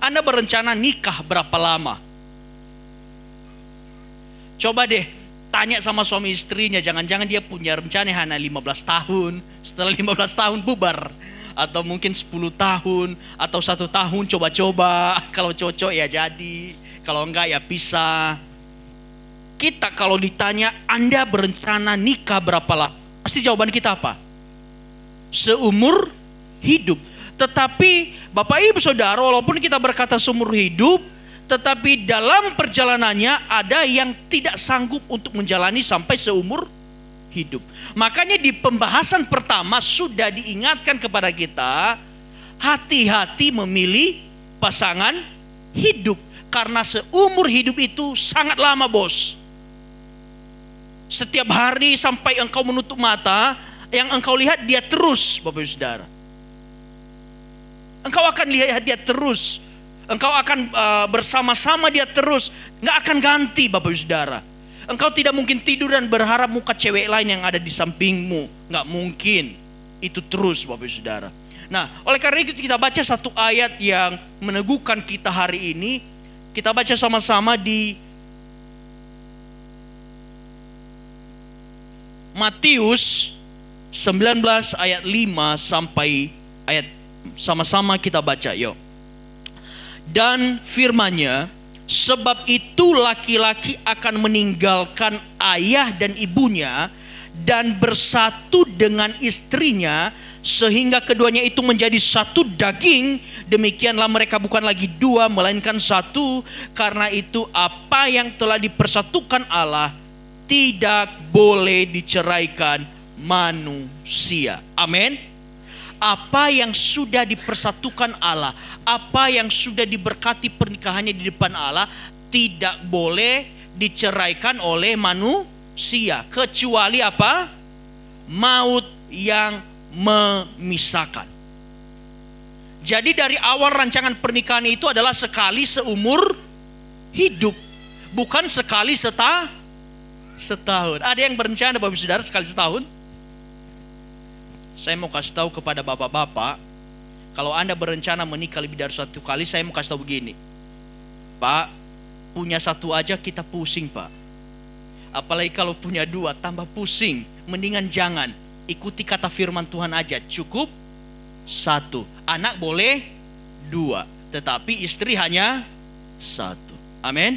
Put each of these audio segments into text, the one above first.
Anda berencana nikah berapa lama? Coba deh tanya sama suami istrinya, jangan-jangan dia punya rencana hanya 15 tahun, setelah 15 tahun bubar. Atau mungkin 10 tahun, atau 1 tahun coba-coba. Kalau cocok ya jadi, kalau enggak ya pisah. Kita kalau ditanya, Anda berencana nikah berapa lama? Pasti jawaban kita apa? Seumur hidup. Tetapi Bapak Ibu Saudara, walaupun kita berkata seumur hidup, tetapi dalam perjalanannya ada yang tidak sanggup untuk menjalani sampai seumur hidup. Makanya di pembahasan pertama sudah diingatkan kepada kita, hati-hati memilih pasangan hidup. Karena seumur hidup itu sangat lama, bos. Setiap hari sampai engkau menutup mata, yang engkau lihat dia terus, Bapak Ibu Saudara. Engkau akan lihat dia terus. Engkau akan bersama-sama dia terus. Nggak akan ganti, Bapak Ibu Saudara. Engkau tidak mungkin tidur dan berharap muka cewek lain yang ada di sampingmu. Nggak mungkin. Itu terus, Bapak Ibu Saudara. Nah, oleh karena itu kita baca satu ayat yang meneguhkan kita hari ini. Kita baca sama-sama di Matius 19 ayat 5 sampai ayat, sama-sama kita baca, yuk. Dan firman-Nya, sebab itu laki-laki akan meninggalkan ayah dan ibunya dan bersatu dengan istrinya, sehingga keduanya itu menjadi satu daging. Demikianlah mereka bukan lagi dua, melainkan satu. Karena itu apa yang telah dipersatukan Allah tidak boleh diceraikan manusia. Amin. Apa yang sudah dipersatukan Allah, apa yang sudah diberkati pernikahannya di depan Allah, tidak boleh diceraikan oleh manusia. Kecuali apa? Maut yang memisahkan. Jadi dari awal rancangan pernikahan itu adalah sekali seumur hidup, bukan sekali setahun. Ada yang berencana, Bapak Ibu Saudara, sekali setahun? Saya mau kasih tahu kepada bapak-bapak, kalau Anda berencana menikah lebih dari satu kali, saya mau kasih tahu begini. Pak, punya satu aja kita pusing, Pak. Apalagi kalau punya dua, tambah pusing. Mendingan jangan. Ikuti kata firman Tuhan aja. Cukup satu. Anak boleh dua, tetapi istri hanya satu. Amin.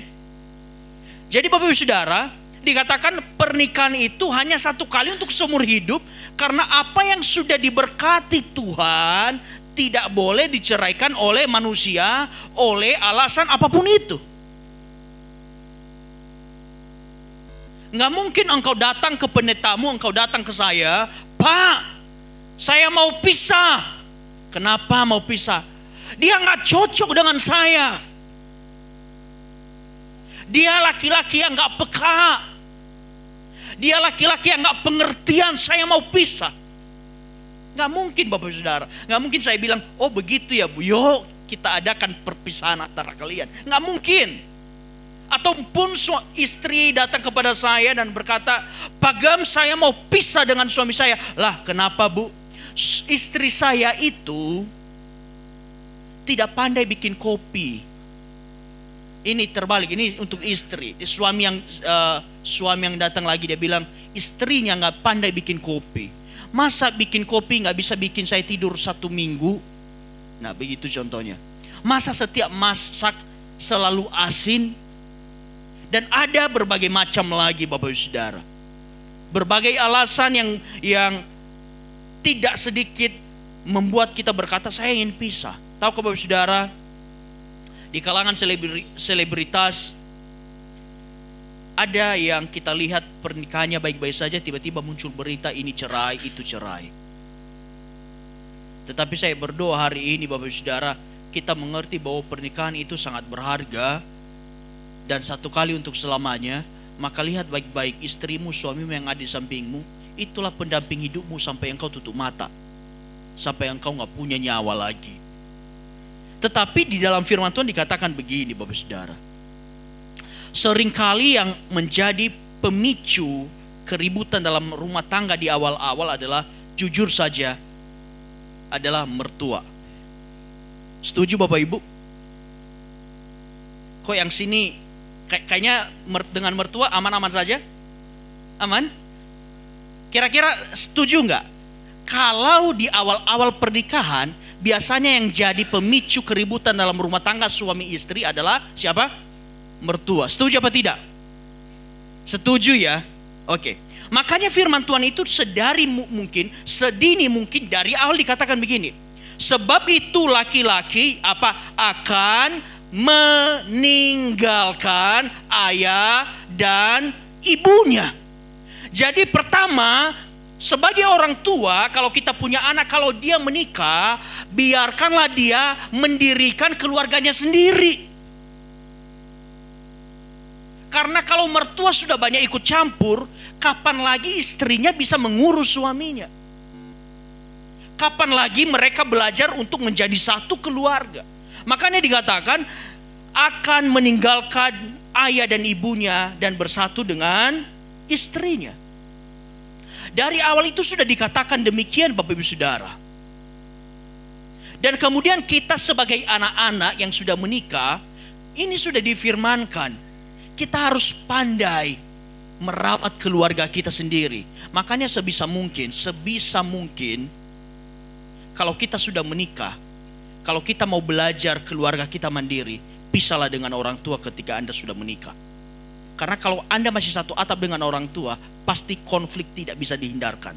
Jadi Bapak Ibu Saudara, dikatakan pernikahan itu hanya satu kali untuk seumur hidup. Karena apa yang sudah diberkati Tuhan tidak boleh diceraikan oleh manusia, oleh alasan apapun itu. Nggak mungkin engkau datang ke pendetamu, engkau datang ke saya, Pak, saya mau pisah. Kenapa mau pisah? Dia nggak cocok dengan saya. Dia laki-laki yang nggak peka. Dia laki-laki yang gak pengertian, saya mau pisah. Gak mungkin Bapak Saudara. Gak mungkin saya bilang, oh begitu ya Bu, yuk kita adakan perpisahan antara kalian. Gak mungkin. Ataupun istri datang kepada saya dan berkata, Pak Gam, saya mau pisah dengan suami saya. Lah kenapa Bu? Istri saya itu tidak pandai bikin kopi. Ini terbalik, ini untuk istri. Suami yang datang lagi, dia bilang istrinya nggak pandai bikin kopi. Masa bikin kopi nggak bisa bikin saya tidur 1 minggu? Nah begitu contohnya. Masa setiap masak selalu asin? Dan ada berbagai macam lagi Bapak Ibu Saudara. Berbagai alasan yang tidak sedikit membuat kita berkata saya ingin pisah. Tahu Bapak Ibu Saudara? Di kalangan selebritas ada yang kita lihat pernikahannya baik-baik saja, tiba-tiba muncul berita ini cerai, itu cerai. Tetapi saya berdoa hari ini Bapak Ibu Saudara, kita mengerti bahwa pernikahan itu sangat berharga dan satu kali untuk selamanya. Maka lihat baik-baik istrimu, suamimu yang ada di sampingmu, itulah pendamping hidupmu sampai engkau tutup mata, sampai engkau gak punya nyawa lagi. Tetapi di dalam firman Tuhan dikatakan begini Bapak Saudara. Seringkali yang menjadi pemicu keributan dalam rumah tangga di awal-awal adalah, jujur saja, adalah mertua. Setuju Bapak Ibu? Kok yang sini kayaknya dengan mertua aman-aman saja? Aman? Kira-kira setuju nggak? Kalau di awal-awal pernikahan, biasanya yang jadi pemicu keributan dalam rumah tangga suami istri adalah siapa? Mertua. Setuju apa tidak? Setuju ya? Oke. Makanya firman Tuhan itu sedini mungkin dari awal dikatakan begini. Sebab itu laki-laki akan meninggalkan ayah dan ibunya. Jadi pertama, sebagai orang tua, kalau kita punya anak, kalau dia menikah, biarkanlah dia mendirikan keluarganya sendiri. Karena kalau mertua sudah banyak ikut campur, kapan lagi istrinya bisa mengurus suaminya? Kapan lagi mereka belajar untuk menjadi satu keluarga? Makanya dikatakan akan meninggalkan ayah dan ibunya dan bersatu dengan istrinya. Dari awal itu sudah dikatakan demikian Bapak Ibu Saudara. Dan kemudian kita sebagai anak-anak yang sudah menikah, ini sudah difirmankan. Kita harus pandai merawat keluarga kita sendiri. Makanya sebisa mungkin kalau kita sudah menikah, kalau kita mau belajar keluarga kita mandiri, pisahlah dengan orang tua ketika Anda sudah menikah. Karena kalau Anda masih satu atap dengan orang tua, pasti konflik tidak bisa dihindarkan.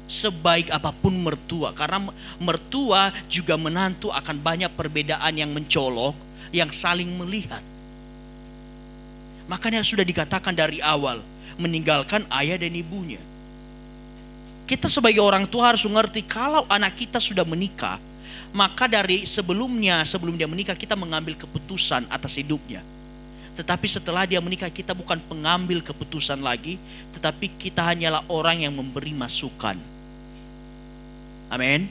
Sebaik apapun mertua, karena mertua juga menantu akan banyak perbedaan yang mencolok, yang saling melihat. Makanya sudah dikatakan dari awal, meninggalkan ayah dan ibunya. Kita sebagai orang tua harus mengerti kalau anak kita sudah menikah, maka dari sebelum dia menikah kita mengambil keputusan atas hidupnya. Tetapi setelah dia menikah kita bukan pengambil keputusan lagi, tetapi kita hanyalah orang yang memberi masukan. Amin.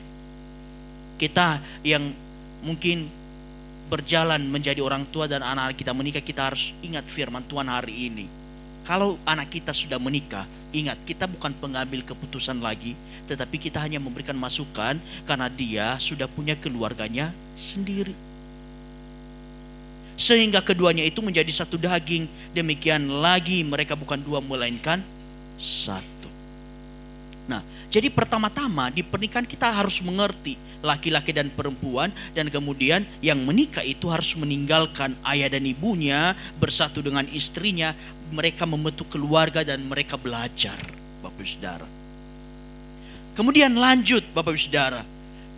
Kita yang mungkin berjalan menjadi orang tua dan anak kita menikah, kita harus ingat firman Tuhan hari ini. Kalau anak kita sudah menikah, ingat kita bukan pengambil keputusan lagi, tetapi kita hanya memberikan masukan karena dia sudah punya keluarganya sendiri. Sehingga keduanya itu menjadi satu daging. Demikian lagi mereka bukan dua melainkan satu. Nah, jadi pertama-tama di pernikahan kita harus mengerti laki-laki dan perempuan, dan kemudian yang menikah itu harus meninggalkan ayah dan ibunya, bersatu dengan istrinya, mereka membentuk keluarga dan mereka belajar, Bapak Ibu Saudara. Kemudian lanjut Bapak Ibu Saudara,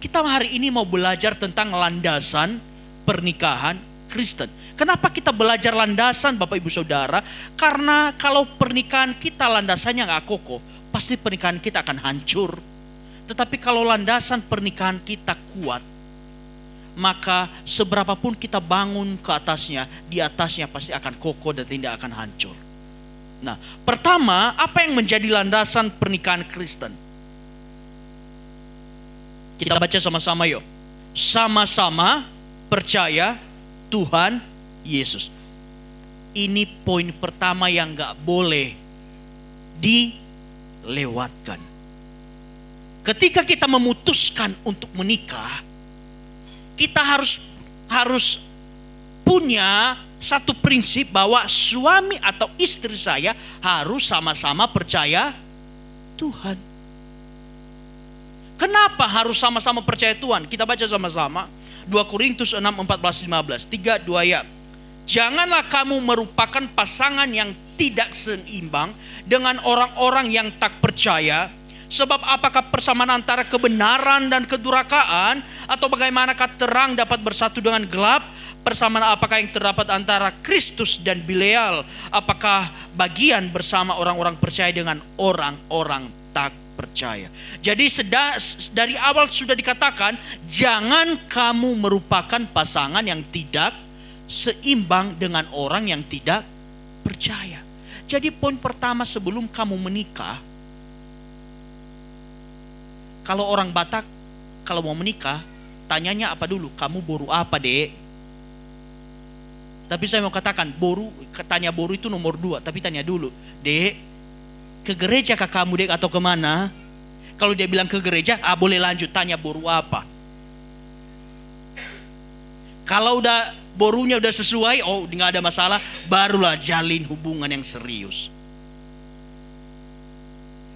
kita hari ini mau belajar tentang landasan pernikahan Kristen. Kenapa kita belajar landasan Bapak Ibu Saudara? Karena kalau pernikahan kita landasannya gak kokoh, pasti pernikahan kita akan hancur. Tetapi kalau landasan pernikahan kita kuat, maka seberapapun kita bangun ke atasnya, di atasnya pasti akan kokoh dan tidak akan hancur. Nah, pertama, apa yang menjadi landasan pernikahan Kristen? Kita baca sama-sama yuk. Sama-sama percaya Tuhan Yesus. Ini poin pertama yang gak boleh dilewatkan. Ketika kita memutuskan untuk menikah, kita harus punya satu prinsip bahwa suami atau istri saya harus sama-sama percaya Tuhan. Kenapa harus sama-sama percaya Tuhan? Kita baca sama-sama 2 Korintus 6, 14, 15. 3, 2 ya. Janganlah kamu merupakan pasangan yang tidak seimbang dengan orang-orang yang tak percaya. Sebab apakah persamaan antara kebenaran dan kedurhakaan, atau bagaimanakah terang dapat bersatu dengan gelap? Persamaan apakah yang terdapat antara Kristus dan Belial? Apakah bagian bersama orang-orang percaya dengan orang-orang tak percaya? Jadi dari awal sudah dikatakan, jangan kamu merupakan pasangan yang tidak seimbang dengan orang yang tidak percaya. Jadi poin pertama sebelum kamu menikah, kalau orang Batak, kalau mau menikah, tanyanya apa dulu? Kamu boru apa, Dek? Tapi saya mau katakan, tanya boru itu nomor 2. Tapi tanya dulu, Dek, ke gereja kah kamu, Dek, atau kemana? Kalau dia bilang ke gereja, boleh lanjut, tanya boru apa? Kalau udah borunya udah sesuai, oh nggak ada masalah, barulah jalin hubungan yang serius.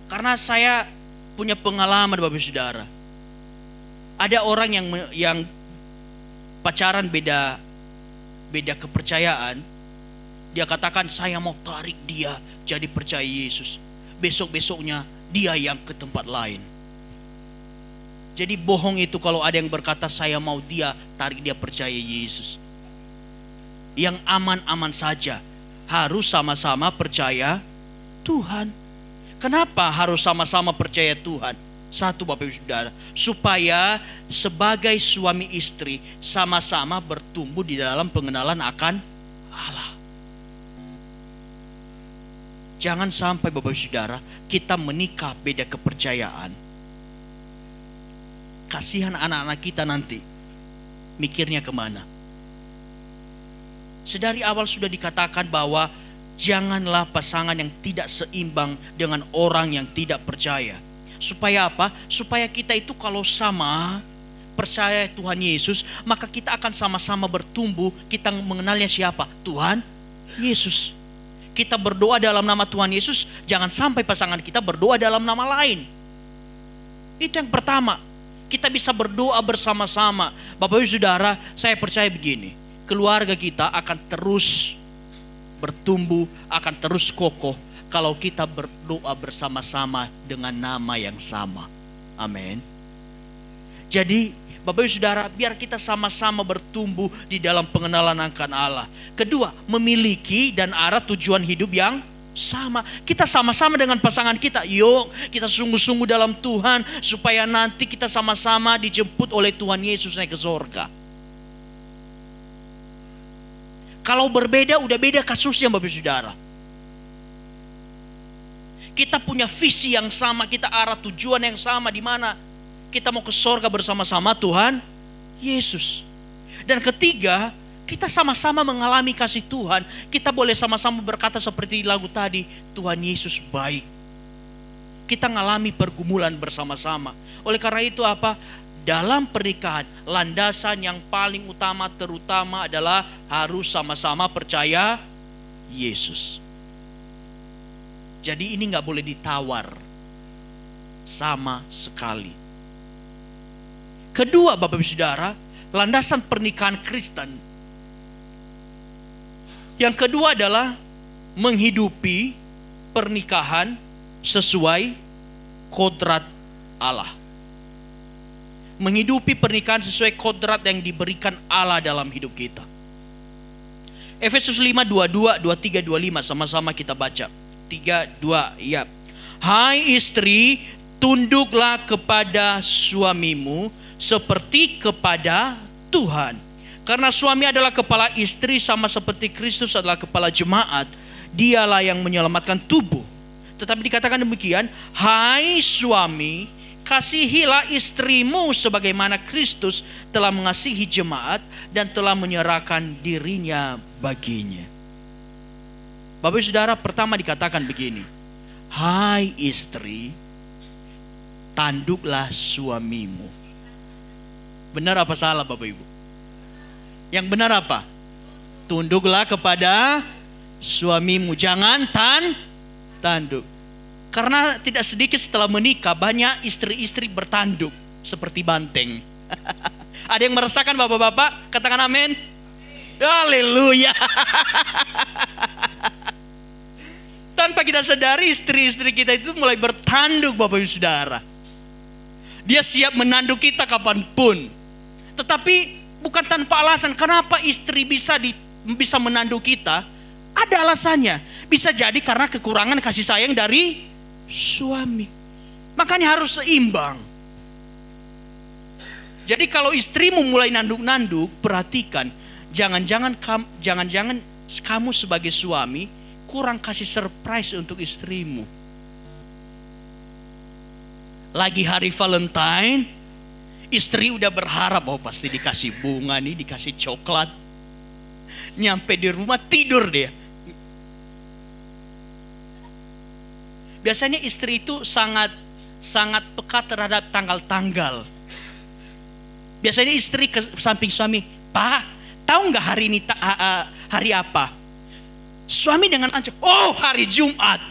Karena saya punya pengalaman Bapak Saudara. Ada orang yang pacaran beda kepercayaan. Dia katakan saya mau tarik dia jadi percaya Yesus. Besok-besoknya dia yang ke tempat lain. Jadi bohong itu kalau ada yang berkata saya mau dia tarik dia percaya Yesus. Yang aman-aman saja, harus sama-sama percaya Tuhan. Kenapa harus sama-sama percaya Tuhan? Satu Bapak Ibu Saudara, supaya sebagai suami istri sama-sama bertumbuh di dalam pengenalan akan Allah. Jangan sampai Bapak Ibu Saudara kita menikah beda kepercayaan. Kasihan anak-anak kita nanti mikirnya kemana? Sedari awal sudah dikatakan bahwa janganlah pasangan yang tidak seimbang dengan orang yang tidak percaya. Supaya apa? Supaya kita itu kalau sama percaya Tuhan Yesus, maka kita akan sama-sama bertumbuh. Kita mengenalnya siapa? Tuhan Yesus. Kita berdoa dalam nama Tuhan Yesus, jangan sampai pasangan kita berdoa dalam nama lain. Itu yang pertama. Kita bisa berdoa bersama-sama. Bapak Ibu Saudara, saya percaya begini, keluarga kita akan terus bertumbuh, akan terus kokoh kalau kita berdoa bersama-sama dengan nama yang sama. Amin. Jadi Bapak Ibu Saudara, biar kita sama-sama bertumbuh di dalam pengenalan akan Allah. Kedua, memiliki dan arah tujuan hidup yang sama. Kita sama-sama dengan pasangan kita. Yuk kita sungguh-sungguh dalam Tuhan, supaya nanti kita sama-sama dijemput oleh Tuhan Yesus naik ke surga. Kalau berbeda, udah beda kasusnya Bapak Ibu Saudara. Kita punya visi yang sama, kita arah tujuan yang sama, di mana kita mau ke surga bersama-sama Tuhan Yesus. Dan ketiga, kita sama-sama mengalami kasih Tuhan. Kita boleh sama-sama berkata seperti lagu tadi, Tuhan Yesus baik. Kita mengalami pergumulan bersama-sama. Oleh karena itu apa? Dalam pernikahan, landasan yang paling utama terutama adalah harus sama-sama percaya Yesus. Jadi ini gak boleh ditawar sama sekali. Kedua Bapak Ibu Saudara, landasan pernikahan Kristen. Yang kedua adalah menghidupi pernikahan sesuai kodrat Allah. Menghidupi pernikahan sesuai kodrat yang diberikan Allah dalam hidup kita. Efesus 5, 22, 23, 25 sama-sama kita baca. 3, 2, ya. Hai istri, tunduklah kepada suamimu seperti kepada Tuhan. Karena suami adalah kepala istri, sama seperti Kristus adalah kepala jemaat. Dialah yang menyelamatkan tubuh. Tetapi dikatakan demikian, hai suami, kasihilah istrimu sebagaimana Kristus telah mengasihi jemaat dan telah menyerahkan dirinya baginya. Bapak Ibu Saudara, pertama dikatakan begini, hai istri, tanduklah suamimu. Benar apa salah Bapak Ibu? Yang benar apa? Tunduklah kepada suamimu, jangan tanduk. Karena tidak sedikit setelah menikah banyak istri-istri bertanduk seperti banteng. Ada yang merasakan bapak-bapak? Katakan amin. Haleluya. Tanpa kita sadari istri-istri kita itu mulai bertanduk Bapak Ibu Saudara. Dia siap menanduk kita kapanpun. Tetapi bukan tanpa alasan. Kenapa istri bisa menanduk kita? Ada alasannya. Bisa jadi karena kekurangan kasih sayang dari suami. Makanya harus seimbang. Jadi kalau istrimu mulai nanduk-nanduk, perhatikan, jangan-jangan kamu sebagai suami kurang kasih surprise untuk istrimu. Lagi hari Valentine, istri udah berharap, oh pasti dikasih bunga nih, dikasih coklat. Nyampe di rumah tidur dia. Biasanya istri itu sangat peka terhadap tanggal-tanggal. Biasanya istri ke samping suami, Pak, tahu nggak hari ini hari apa? Suami dengan ancam, oh hari Jumat.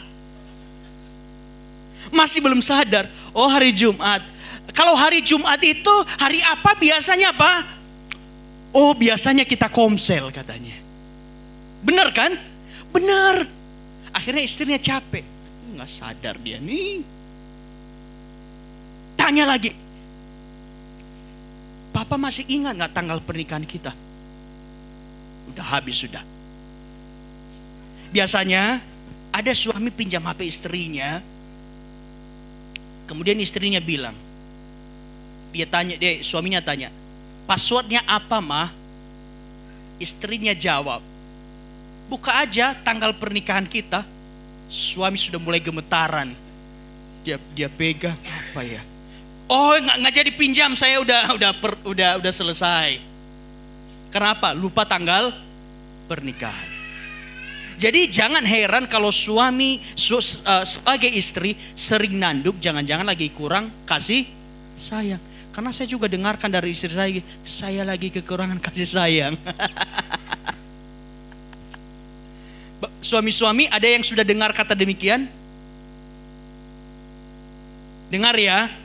Masih belum sadar, oh hari Jumat. Kalau hari Jumat itu hari apa biasanya, Pak? Oh biasanya kita komsel katanya. Bener kan? Bener. Akhirnya istrinya capek. Nggak sadar dia nih. Tanya lagi. Papa masih ingat nggak tanggal pernikahan kita? Udah habis sudah. Biasanya ada suami pinjam HP istrinya. Kemudian istrinya bilang. Suaminya tanya. Passwordnya apa, mah? Istrinya jawab. Buka aja tanggal pernikahan kita. Suami sudah mulai gemetaran. Dia pegang apa ya? Oh, nggak jadi pinjam, saya udah selesai. Kenapa? Lupa tanggal pernikahan. Jadi jangan heran kalau suami sebagai istri sering nanduk, jangan-jangan lagi kurang kasih sayang. Karena saya juga dengarkan dari istri saya lagi kekurangan kasih sayang. Suami-suami ada yang sudah dengar kata demikian? Dengar ya.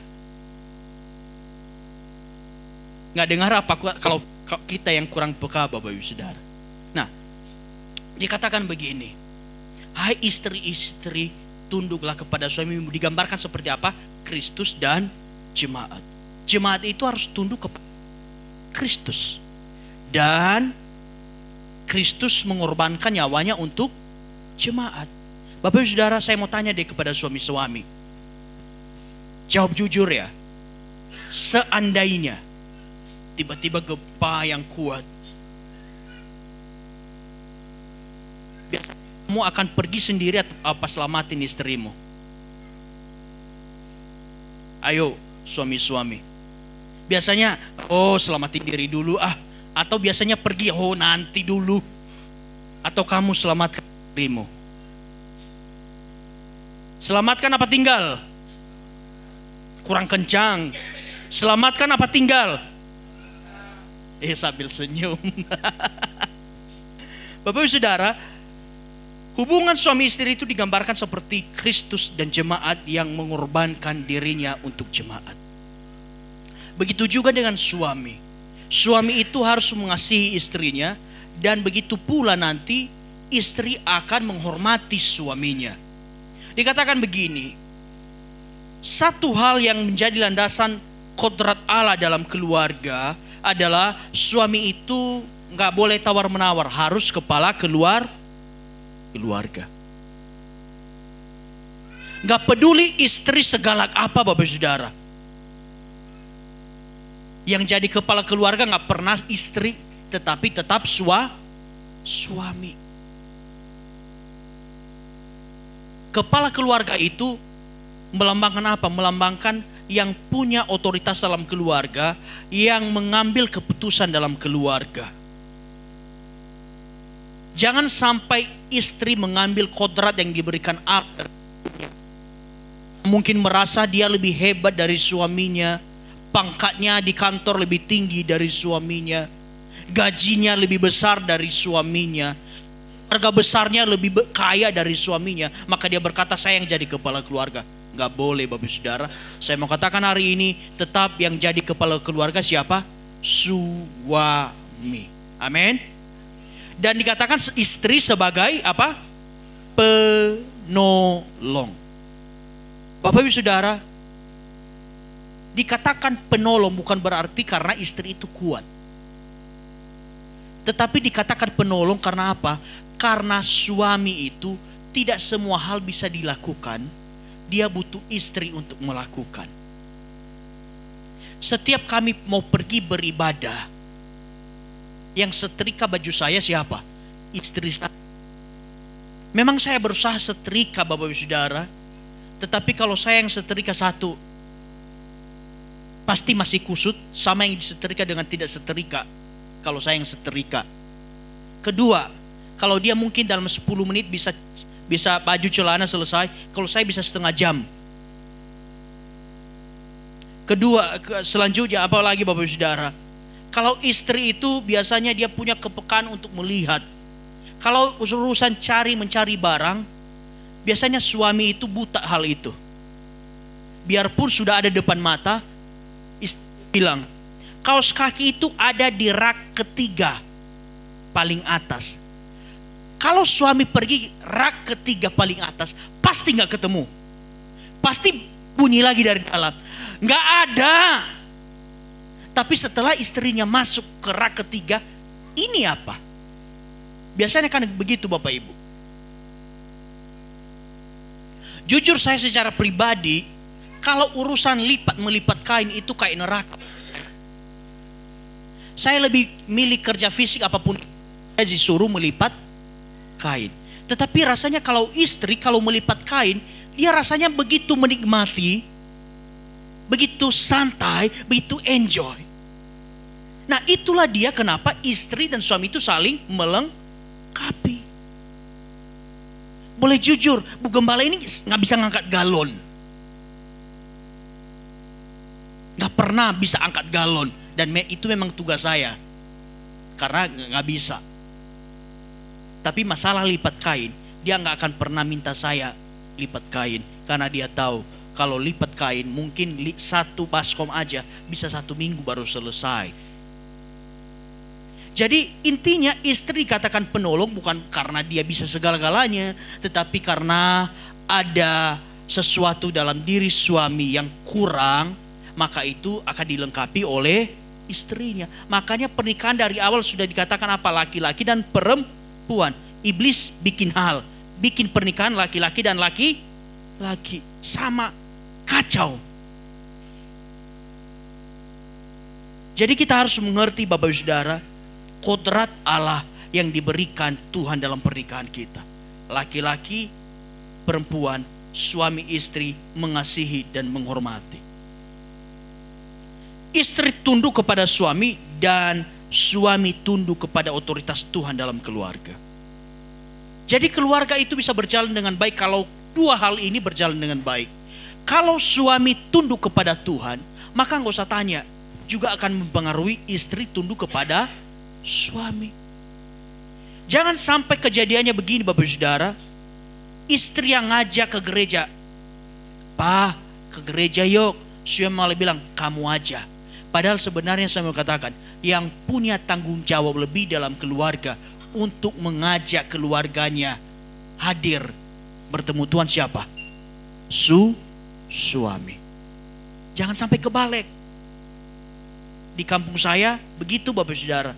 Nggak dengar apa kalau kita yang kurang peka, Bapak Ibu Saudara. Nah, dikatakan begini. Hai istri-istri, tunduklah kepada suamimu. Digambarkan seperti apa? Kristus dan jemaat. Jemaat itu harus tunduk kepada Kristus. Dan Kristus mengorbankan nyawanya untuk jemaat. Bapak Ibu Saudara, saya mau tanya deh kepada suami-suami. Jawab jujur ya. Seandainya tiba-tiba gempa yang kuat, biasanya kamu akan pergi sendiri atau apa selamatin istrimu? Ayo suami-suami. Biasanya, oh selamatin diri dulu atau biasanya pergi, oh nanti dulu. Atau kamu selamatkan dirimu. Selamatkan apa tinggal? Kurang kencang. Selamatkan apa tinggal? Sambil senyum. Bapak Ibu Saudara, hubungan suami istri itu digambarkan seperti Kristus dan jemaat yang mengorbankan dirinya untuk jemaat. Begitu juga dengan suami. Suami itu harus mengasihi istrinya, dan begitu pula nanti istri akan menghormati suaminya. Dikatakan begini, satu hal yang menjadi landasan kodrat Allah dalam keluarga adalah suami itu nggak boleh tawar-menawar, harus kepala keluarga. Nggak peduli istri segalak apa, Bapak Saudara. Yang jadi kepala keluarga nggak pernah istri, tetapi tetap suami. Kepala keluarga itu melambangkan apa? Melambangkan yang punya otoritas dalam keluarga, yang mengambil keputusan dalam keluarga. Jangan sampai istri mengambil kodrat yang diberikan Allah. Mungkin merasa dia lebih hebat dari suaminya, pangkatnya di kantor lebih tinggi dari suaminya, gajinya lebih besar dari suaminya, harga besarnya lebih kaya dari suaminya, maka dia berkata saya yang jadi kepala keluarga. Gak boleh, Bapak Saudara. Saya mau katakan hari ini, tetap yang jadi kepala keluarga siapa? Suami. Amin. Dan dikatakan istri sebagai apa? Penolong. Bapak Ibu Saudara, dikatakan penolong bukan berarti karena istri itu kuat. Tetapi dikatakan penolong karena apa? Karena suami itu tidak semua hal bisa dilakukan. Dia butuh istri untuk melakukan. Setiap kami mau pergi beribadah, yang setrika baju saya siapa? Istri saya. Memang saya berusaha setrika, Bapak Ibu Saudara. Tetapi kalau saya yang setrika satu, pasti masih kusut, sama yang disetrika dengan tidak setrika. Kalau saya yang setrika. Kedua, kalau dia mungkin dalam 10 menit bisa baju celana selesai, kalau saya bisa setengah jam. Kedua, selanjutnya apa lagi Bapak Ibu Saudara? Kalau istri itu biasanya dia punya kepekaan untuk melihat. Kalau urusan mencari barang, biasanya suami itu buta hal itu. Biarpun sudah ada depan mata, istri bilang, kaos kaki itu ada di rak ketiga paling atas. Kalau suami pergi rak ketiga paling atas, pasti nggak ketemu. Pasti bunyi lagi dari dalam, nggak ada. Tapi setelah istrinya masuk ke rak ketiga, ini apa? Biasanya kan begitu Bapak Ibu. Jujur saya secara pribadi, kalau urusan melipat kain itu kayak neraka. Saya lebih milih kerja fisik apapun, saya disuruh melipat kain. Tetapi rasanya kalau istri kalau melipat kain, dia rasanya begitu menikmati, begitu santai, begitu enjoy. Nah itulah dia kenapa istri dan suami itu saling melengkapi. Boleh jujur, Bu Gembala ini gak bisa ngangkat galon. Gak pernah bisa angkat galon. Dan itu memang tugas saya. Karena gak bisa. Tapi masalah lipat kain, dia gak akan pernah minta saya lipat kain. Karena dia tahu kalau lipat kain mungkin satu baskom aja bisa 1 minggu baru selesai. Jadi intinya istri dikatakan penolong bukan karena dia bisa segala-galanya, tetapi karena ada sesuatu dalam diri suami yang kurang, maka itu akan dilengkapi oleh istrinya. Makanya pernikahan dari awal sudah dikatakan apa? Laki-laki dan perempuan. Iblis bikin pernikahan laki-laki dan laki-laki sama, kacau. Jadi kita harus mengerti Bapak Ibu Saudara, kodrat Allah yang diberikan Tuhan dalam pernikahan kita. Laki-laki, perempuan, suami istri mengasihi dan menghormati. Istri tunduk kepada suami dan suami tunduk kepada otoritas Tuhan dalam keluarga. Jadi keluarga itu bisa berjalan dengan baik kalau 2 hal ini berjalan dengan baik. Kalau suami tunduk kepada Tuhan, maka nggak usah tanya, juga akan mempengaruhi istri tunduk kepada suami. Jangan sampai kejadiannya begini Bapak Saudara, istri yang ngajak ke gereja, "Pak, ke gereja yuk." Suami malah bilang, "Kamu aja." Padahal sebenarnya saya mau katakan, yang punya tanggung jawab lebih dalam keluarga untuk mengajak keluarganya hadir bertemu Tuhan siapa? Suami. Jangan sampai kebalik. Di kampung saya begitu Bapak Saudara.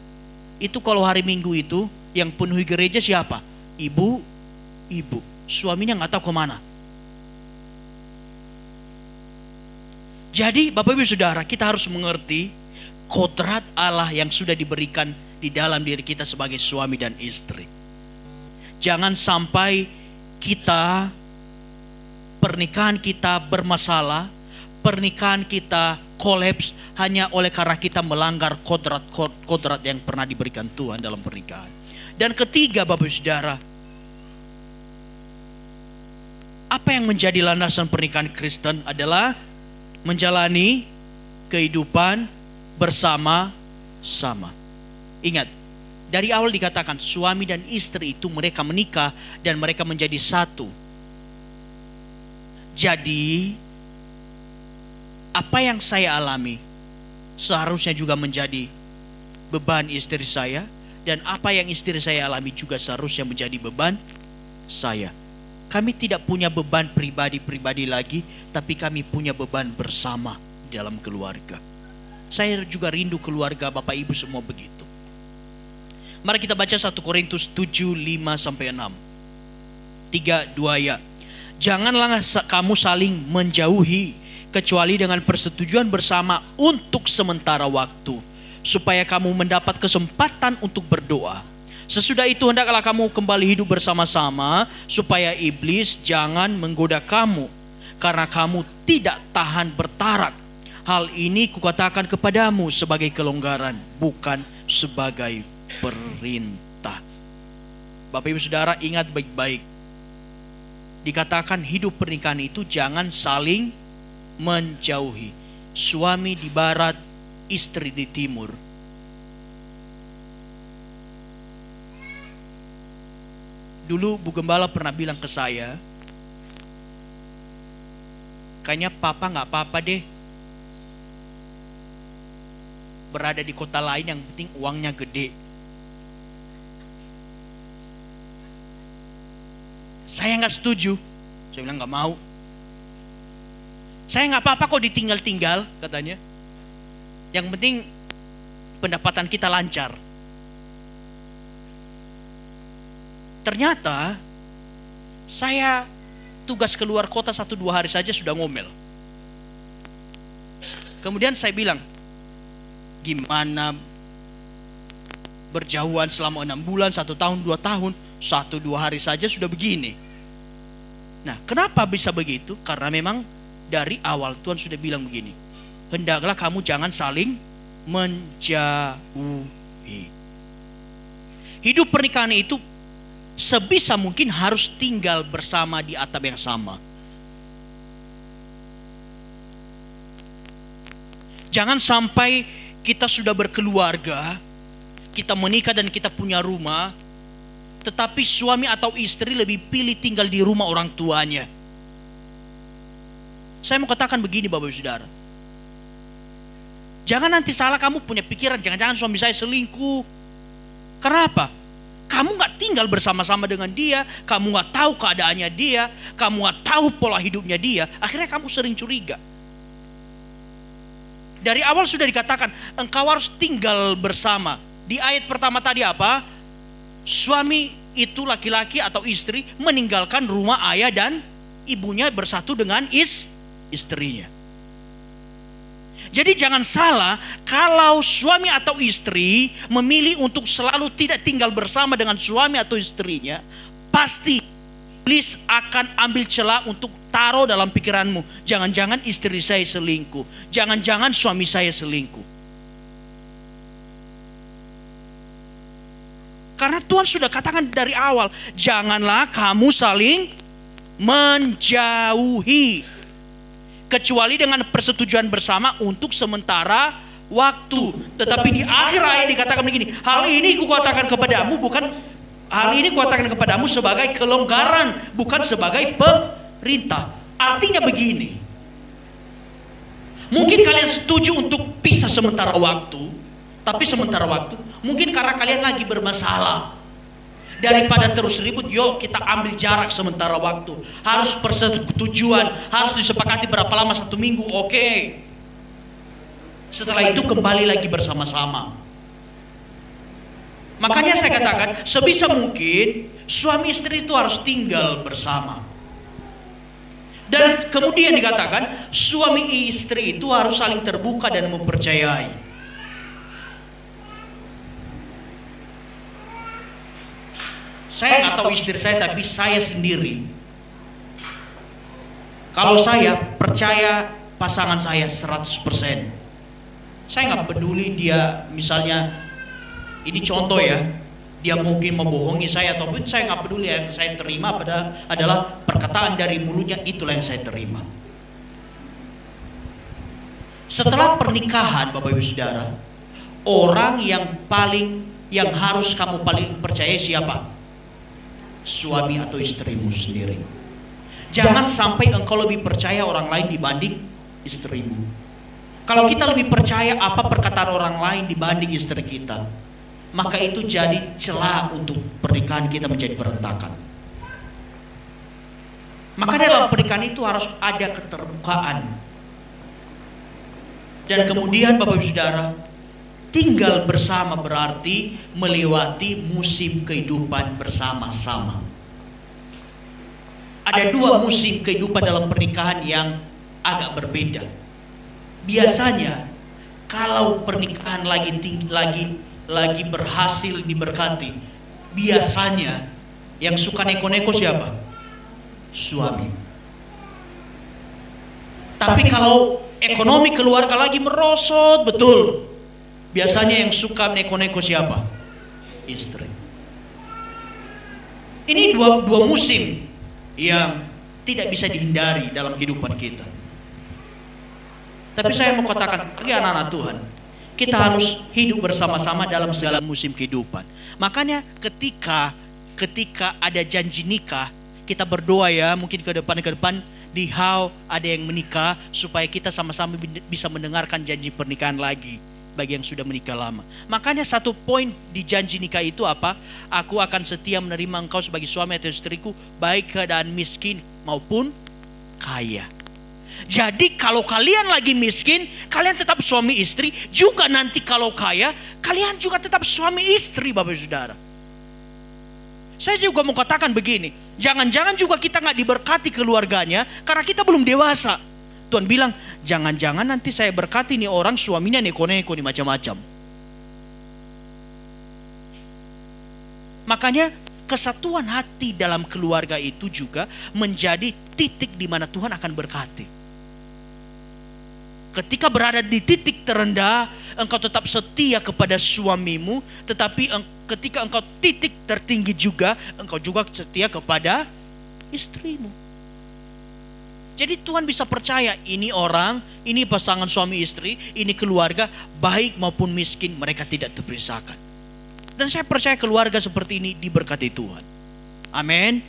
Itu kalau hari Minggu itu yang penuhi gereja siapa? Ibu. Suaminya nggak tahu kemana. Jadi Bapak Ibu Saudara, kita harus mengerti kodrat Allah yang sudah diberikan di dalam diri kita sebagai suami dan istri. Jangan sampai pernikahan kita bermasalah, pernikahan kita kolaps hanya oleh karena kita melanggar kodrat yang pernah diberikan Tuhan dalam pernikahan. Dan ketiga Bapak Saudara, apa yang menjadi landasan pernikahan Kristen adalah menjalani kehidupan bersama-sama. Ingat, dari awal dikatakan suami dan istri itu mereka menikah dan mereka menjadi satu. Jadi apa yang saya alami seharusnya juga menjadi beban istri saya, dan apa yang istri saya alami juga seharusnya menjadi beban saya. Kami tidak punya beban pribadi lagi, tapi kami punya beban bersama dalam keluarga. Saya juga rindu keluarga Bapak Ibu semua begitu. Mari kita baca 1 Korintus 7, 5-6. 3-2 ya. Janganlah kamu saling menjauhi, kecuali dengan persetujuan bersama untuk sementara waktu, supaya kamu mendapat kesempatan untuk berdoa. Sesudah itu hendaklah kamu kembali hidup bersama-sama, supaya iblis jangan menggoda kamu, karena kamu tidak tahan bertarak. Hal ini kukatakan kepadamu sebagai kelonggaran, bukan sebagai perintah. Bapak Ibu Saudara, ingat baik-baik. Dikatakan hidup pernikahan itu jangan saling menjauhi. Suami di barat, istri di timur. Dulu Bu Gembala pernah bilang ke saya, kayaknya papa nggak apa-apa deh berada di kota lain, yang penting uangnya gede. Saya nggak setuju. Saya bilang nggak mau. Saya nggak apa-apa kok ditinggal-tinggal, katanya. Yang penting pendapatan kita lancar. Ternyata saya tugas keluar kota 1-2 hari saja sudah ngomel. Kemudian saya bilang, gimana berjauhan selama 6 bulan, 1 tahun, 2 tahun, 1-2 hari saja sudah begini. Nah, kenapa bisa begitu? Karena memang dari awal Tuhan sudah bilang begini, hendaklah kamu jangan saling menjauhi. Hidup pernikahan itu sebisa mungkin harus tinggal bersama di atap yang sama. Jangan sampai kita sudah berkeluarga, kita menikah dan kita punya rumah, tetapi suami atau istri lebih pilih tinggal di rumah orang tuanya. Saya mau katakan begini Bapak Ibu Saudara, jangan nanti salah kamu punya pikiran, jangan-jangan suami saya selingkuh. Kenapa? Kamu gak tinggal bersama-sama dengan dia, kamu gak tahu keadaannya dia, kamu gak tahu pola hidupnya dia, akhirnya kamu sering curiga. Dari awal sudah dikatakan, engkau harus tinggal bersama. Di ayat pertama tadi apa? Suami itu laki-laki atau istri meninggalkan rumah ayah dan ibunya bersatu dengan istrinya. Jadi jangan salah, kalau suami atau istri memilih untuk selalu tidak tinggal bersama dengan suami atau istrinya, pasti iblis akan ambil celah untuk taruh dalam pikiranmu, jangan-jangan istri saya selingkuh, jangan-jangan suami saya selingkuh. Karena Tuhan sudah katakan dari awal, janganlah kamu saling menjauhi, kecuali dengan persetujuan bersama untuk sementara waktu. Tetapi di akhir ayat dikatakan begini, hal ini kukatakan kepadamu sebagai kelonggaran, bukan sebagai perintah. Artinya begini, mungkin kalian setuju untuk pisah sementara waktu, tapi sementara waktu mungkin karena kalian lagi bermasalah. Daripada terus ribut, yuk kita ambil jarak sementara waktu. Harus persetujuan, harus disepakati berapa lama, 1 minggu, oke. Setelah itu kembali lagi bersama-sama. Makanya saya katakan, sebisa mungkin suami istri itu harus tinggal bersama. Dan kemudian dikatakan, suami istri itu harus saling terbuka dan mempercayai. Saya nggak tahu istri saya, tapi saya sendiri, kalau saya percaya pasangan saya 100%, saya nggak peduli dia, misalnya ini contoh ya, dia mungkin membohongi saya, ataupun saya nggak peduli, yang saya terima adalah perkataan dari mulutnya, itulah yang saya terima. Setelah pernikahan Bapak Ibu Saudara, orang yang harus kamu paling percaya siapa? Suami atau istrimu sendiri. Jangan sampai engkau lebih percaya orang lain dibanding istrimu. Kalau kita lebih percaya apa perkataan orang lain dibanding istri kita, maka itu jadi celah untuk pernikahan kita menjadi berantakan. Maka dalam pernikahan itu harus ada keterbukaan. Dan kemudian Bapak Ibu Saudara, tinggal bersama berarti melewati musim kehidupan bersama-sama. Ada 2 musim kehidupan dalam pernikahan yang agak berbeda. Biasanya kalau pernikahan lagi berhasil diberkati, biasanya yang suka neko-neko siapa? Suami. Tapi kalau ekonomi keluarga lagi merosot betul, biasanya yang suka neko-neko siapa? Istri. Ini dua musim yang tidak bisa dihindari dalam kehidupan kita. Tapi saya mau katakan bagi anak-anak Tuhan, kita harus hidup bersama-sama dalam segala musim kehidupan. Makanya ketika ketika ada janji nikah, kita berdoa ya, mungkin ke depan di how ada yang menikah, supaya kita sama-sama bisa mendengarkan janji pernikahan lagi bagi yang sudah menikah lama. Makanya satu poin di janji nikah itu apa? Aku akan setia menerima engkau sebagai suami atau istriku, baik keadaan miskin maupun kaya. Jadi kalau kalian lagi miskin, kalian tetap suami istri. Juga nanti kalau kaya, kalian juga tetap suami istri, Bapak Saudara. Saya juga mau katakan begini, jangan-jangan juga kita gak diberkati keluarganya karena kita belum dewasa. Tuhan bilang, jangan-jangan nanti saya berkati nih orang suaminya neko-neko nih macam-macam. Makanya kesatuan hati dalam keluarga itu juga menjadi titik di mana Tuhan akan berkati. Ketika berada di titik terendah, engkau tetap setia kepada suamimu, tetapi ketika engkau titik tertinggi juga, engkau juga setia kepada istrimu. Jadi Tuhan bisa percaya, ini orang, ini pasangan suami istri, ini keluarga, baik maupun miskin, mereka tidak terpisahkan. Dan saya percaya keluarga seperti ini diberkati Tuhan. Amin.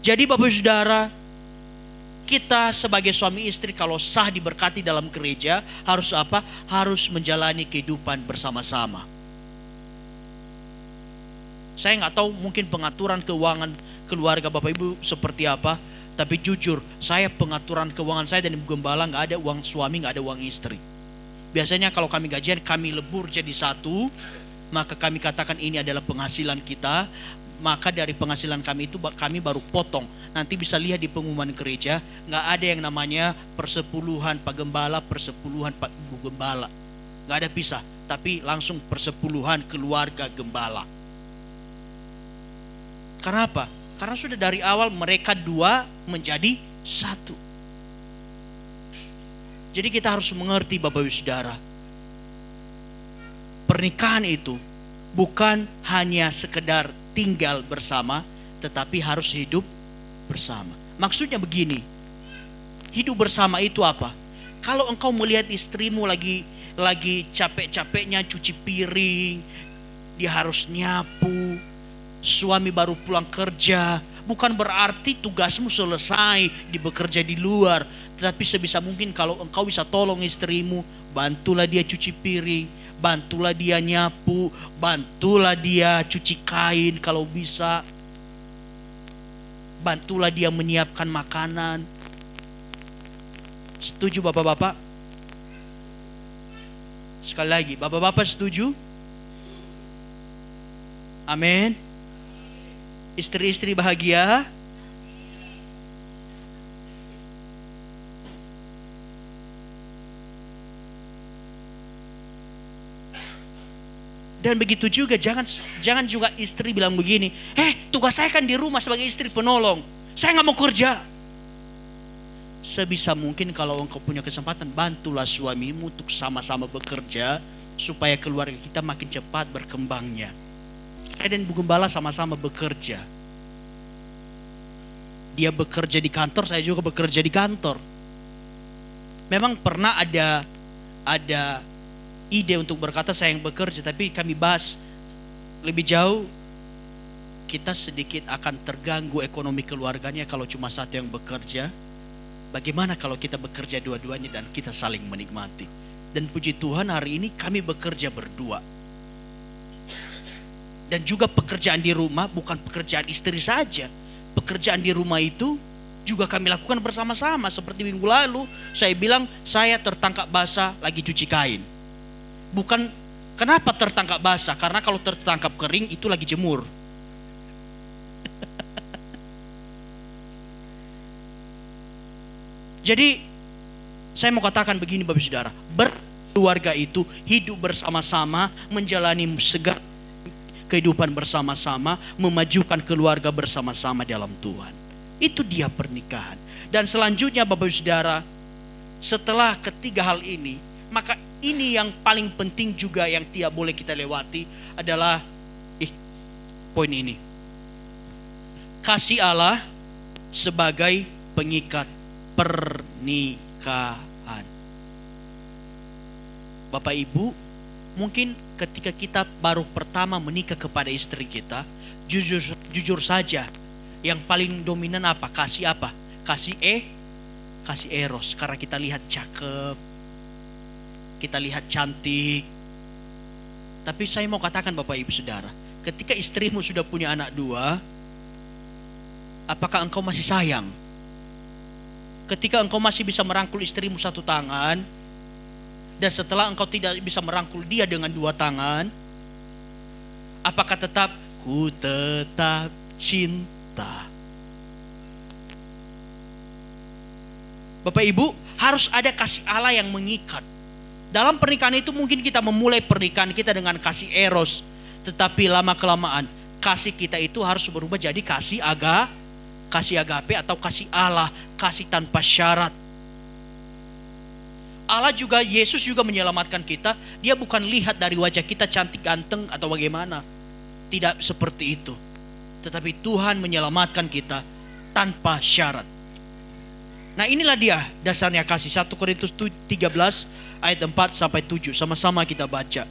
Jadi Bapak Saudara, kita sebagai suami istri kalau sah diberkati dalam gereja, harus apa? Harus menjalani kehidupan bersama-sama. Saya nggak tahu mungkin pengaturan keuangan keluarga Bapak Ibu seperti apa. Tapi jujur, saya pengaturan keuangan saya dan Ibu Gembala nggak ada uang suami, nggak ada uang istri. Biasanya kalau kami gajian, kami lebur jadi satu. Maka kami katakan ini adalah penghasilan kita. Maka dari penghasilan kami itu kami baru potong. Nanti bisa lihat di pengumuman gereja, nggak ada yang namanya persepuluhan Pak Gembala, persepuluhan Pak Ibu Gembala. Nggak ada pisah, tapi langsung persepuluhan keluarga Gembala. Karena apa? Karena sudah dari awal mereka dua menjadi satu. Jadi kita harus mengerti Bapak Ibu Saudara, pernikahan itu bukan hanya sekedar tinggal bersama, tetapi harus hidup bersama. Maksudnya begini, hidup bersama itu apa? Kalau engkau melihat istrimu lagi capek-capeknya cuci piring, dia harus nyapu, suami baru pulang kerja, bukan berarti tugasmu selesai di bekerja di luar. Tetapi sebisa mungkin kalau engkau bisa tolong istrimu, bantulah dia cuci piring, bantulah dia nyapu, bantulah dia cuci kain kalau bisa, bantulah dia menyiapkan makanan. Setuju Bapak-bapak? Sekali lagi, Bapak-bapak setuju? Amin. Istri-istri bahagia? Dan begitu juga, jangan juga istri bilang begini, tugas saya kan di rumah sebagai istri penolong, saya gak mau kerja. Sebisa mungkin kalau engkau punya kesempatan, bantulah suamimu untuk sama-sama bekerja, supaya keluarga kita makin cepat berkembangnya. Saya dan Ibu Gembala sama-sama bekerja. Dia bekerja di kantor, saya juga bekerja di kantor. Memang pernah ada ide untuk berkata saya yang bekerja, tapi kami bahas lebih jauh. Kita sedikit akan terganggu ekonomi keluarganya kalau cuma satu yang bekerja. Bagaimana kalau kita bekerja dua-duanya dan kita saling menikmati? Dan puji Tuhan hari ini kami bekerja berdua. Dan juga pekerjaan di rumah bukan pekerjaan istri saja. Pekerjaan di rumah itu juga kami lakukan bersama-sama. Seperti minggu lalu saya bilang saya tertangkap basah lagi cuci kain. Bukan kenapa tertangkap basah, karena kalau tertangkap kering itu lagi jemur. Jadi saya mau katakan begini Bapak Saudara, berkeluarga itu hidup bersama-sama, menjalani segala kehidupan bersama-sama, memajukan keluarga bersama-sama dalam Tuhan. Itu dia pernikahan. Dan selanjutnya Bapak Saudara, setelah ketiga hal ini, maka ini yang paling penting juga yang tidak boleh kita lewati adalah poin ini. Kasih Allah sebagai pengikat pernikahan. Bapak Ibu, mungkin ketika kita baru pertama menikah kepada istri kita, jujur saja, yang paling dominan apa? Kasih apa? Kasih eros. Karena kita lihat cakep, kita lihat cantik. Tapi saya mau katakan Bapak Ibu Saudara, ketika istrimu sudah punya anak 2, apakah engkau masih sayang? Ketika engkau masih bisa merangkul istrimu 1 tangan, dan setelah engkau tidak bisa merangkul dia dengan 2 tangan, apakah tetap ku tetap cinta? Bapak Ibu, harus ada kasih Allah yang mengikat. Dalam pernikahan itu mungkin kita memulai pernikahan kita dengan kasih eros, tetapi lama-kelamaan kasih kita itu harus berubah jadi kasih agape atau kasih Allah, kasih tanpa syarat. Allah juga, Yesus juga menyelamatkan kita. Dia bukan lihat dari wajah kita cantik, ganteng atau bagaimana. Tidak seperti itu. Tetapi Tuhan menyelamatkan kita tanpa syarat. Nah, inilah dia dasarnya kasih. 1 Korintus 13 ayat 4 sampai 7. Sama-sama kita baca.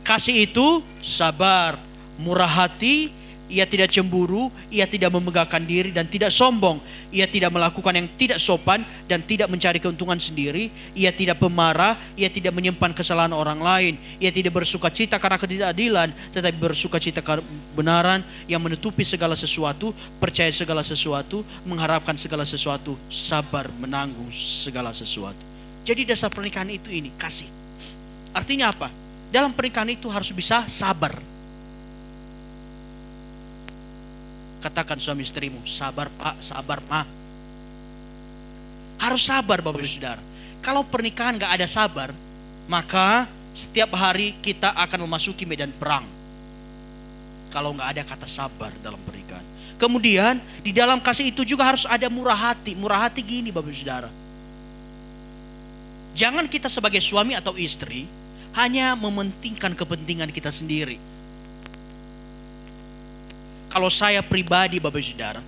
Kasih itu sabar, murah hati, ia tidak cemburu, ia tidak memegahkan diri dan tidak sombong. Ia tidak melakukan yang tidak sopan dan tidak mencari keuntungan sendiri. Ia tidak pemarah, ia tidak menyimpan kesalahan orang lain. Ia tidak bersuka cita karena ketidakadilan, tetapi bersuka cita karena kebenaran, yang menutupi segala sesuatu, percaya segala sesuatu, mengharapkan segala sesuatu, sabar menanggung segala sesuatu. Jadi dasar pernikahan itu ini, kasih. Artinya apa? Dalam pernikahan itu harus bisa sabar. Katakan suami istrimu, sabar Pak, sabar Ma. Harus sabar Bapak Ibu Saudara. Kalau pernikahan gak ada sabar, maka setiap hari kita akan memasuki medan perang. Kalau gak ada kata sabar dalam pernikahan. Kemudian di dalam kasih itu juga harus ada murah hati. Murah hati gini Bapak Ibu Saudara. Jangan kita sebagai suami atau istri hanya mementingkan kepentingan kita sendiri. Kalau saya pribadi Bapak Ibu Saudara,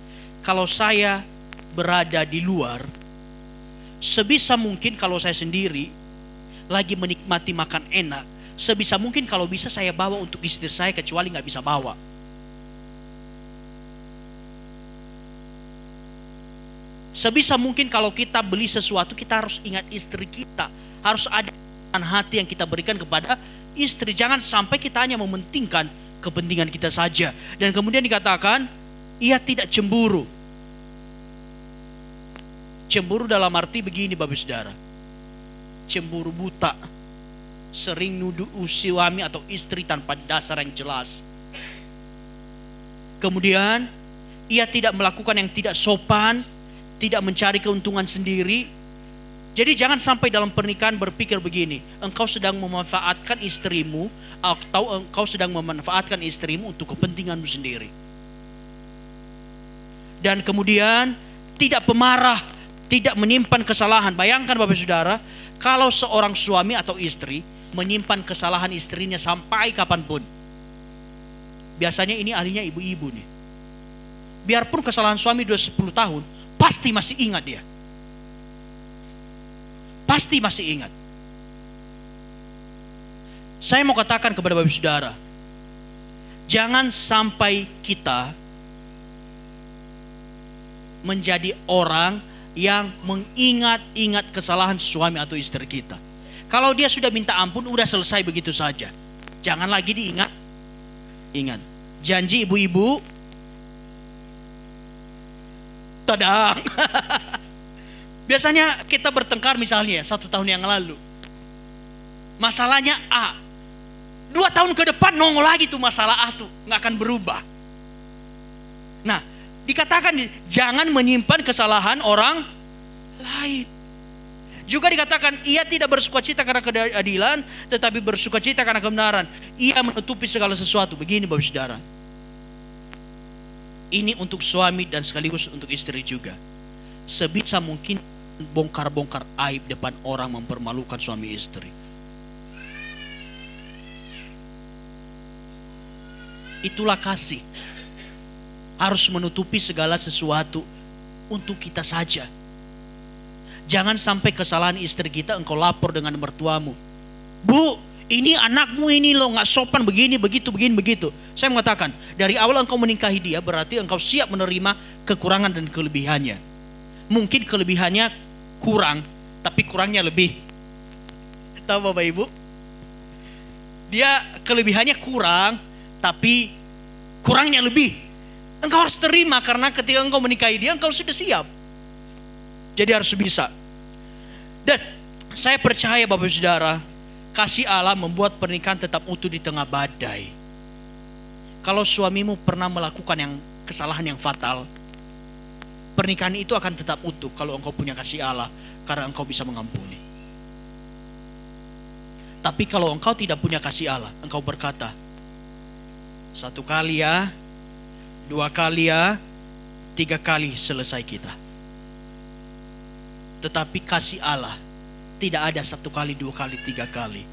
kalau saya berada di luar, sebisa mungkin kalau saya sendiri lagi menikmati makan enak, sebisa mungkin kalau bisa saya bawa untuk istri saya, kecuali gak bisa bawa. Sebisa mungkin kalau kita beli sesuatu, kita harus ingat istri kita. Harus ada hati yang kita berikan kepada istri. Jangan sampai kita hanya mementingkan kepentingan kita saja. Dan kemudian dikatakan, ia tidak cemburu. Cemburu dalam arti begini Bapak Saudara. Cemburu buta. Sering nuduh suami atau istri tanpa dasar yang jelas. Kemudian, ia tidak melakukan yang tidak sopan, tidak mencari keuntungan sendiri. Jadi jangan sampai dalam pernikahan berpikir begini, engkau sedang memanfaatkan istrimu atau engkau sedang memanfaatkan istrimu untuk kepentinganmu sendiri. Dan kemudian tidak pemarah, tidak menyimpan kesalahan. Bayangkan Bapak Saudara, kalau seorang suami atau istri menyimpan kesalahan istrinya sampai kapanpun. Biasanya ini ahlinya ibu-ibu nih. Biarpun kesalahan suami 10 tahun, pasti masih ingat dia. Pasti masih ingat. Saya mau katakan kepada Bapak Saudara, jangan sampai kita menjadi orang yang mengingat-ingat kesalahan suami atau istri kita. Kalau dia sudah minta ampun, udah selesai begitu saja. Jangan lagi diingat. Ingat. Janji ibu-ibu. Tadang. Biasanya kita bertengkar misalnya 1 tahun yang lalu. Masalahnya A. 2 tahun ke depan nongol lagi tuh masalah A tuh. Gak akan berubah. Nah, dikatakan jangan menyimpan kesalahan orang lain. Juga dikatakan ia tidak bersukacita karena keadilan, tetapi bersukacita karena kebenaran. Ia menutupi segala sesuatu. Begini Bapak Saudara. Ini untuk suami dan sekaligus untuk istri juga. Sebisa mungkin bongkar-bongkar aib depan orang, mempermalukan suami istri. Itulah kasih. Harus menutupi segala sesuatu untuk kita saja. Jangan sampai kesalahan istri kita engkau lapor dengan mertuamu. Bu, ini anakmu ini loh nggak sopan begini, begitu, begini, begitu. Saya mengatakan, dari awal engkau menikahi dia berarti engkau siap menerima kekurangan dan kelebihannya. Mungkin kelebihannya kurang, tapi kurangnya lebih. Tahu Bapak Ibu? Dia kelebihannya kurang, tapi kurangnya lebih. Engkau harus terima karena ketika engkau menikahi dia, engkau sudah siap. Jadi harus bisa. Dan saya percaya Bapak Saudara, kasih Allah membuat pernikahan tetap utuh di tengah badai. Kalau suamimu pernah melakukan kesalahan yang fatal, pernikahan itu akan tetap utuh kalau engkau punya kasih Allah, karena engkau bisa mengampuni. Tapi kalau engkau tidak punya kasih Allah, engkau berkata, 1 kali ya, 2 kali ya, 3 kali selesai kita. Tetapi kasih Allah tidak ada 1 kali, 2 kali, 3 kali.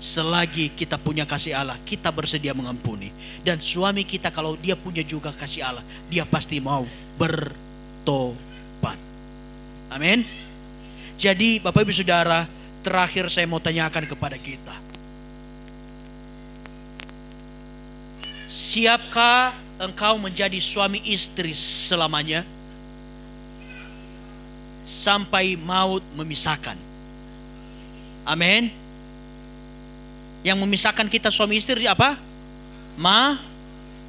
Selagi kita punya kasih Allah, kita bersedia mengampuni. Dan suami kita kalau dia punya juga kasih Allah, dia pasti mau bertobat. Amin. Jadi Bapak Ibu Saudara, terakhir saya mau tanyakan kepada kita. Siapkah engkau menjadi suami istri selamanya? Sampai maut memisahkan. Amin. Yang memisahkan kita suami istri apa?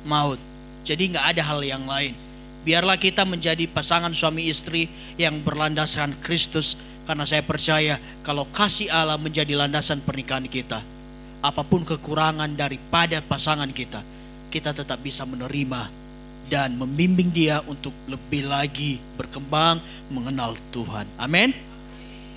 Maut. Jadi gak ada hal yang lain. Biarlah kita menjadi pasangan suami istri yang berlandaskan Kristus. Karena saya percaya kalau kasih Allah menjadi landasan pernikahan kita, apapun kekurangan daripada pasangan kita, kita tetap bisa menerima dan membimbing dia untuk lebih lagi berkembang mengenal Tuhan. Amin.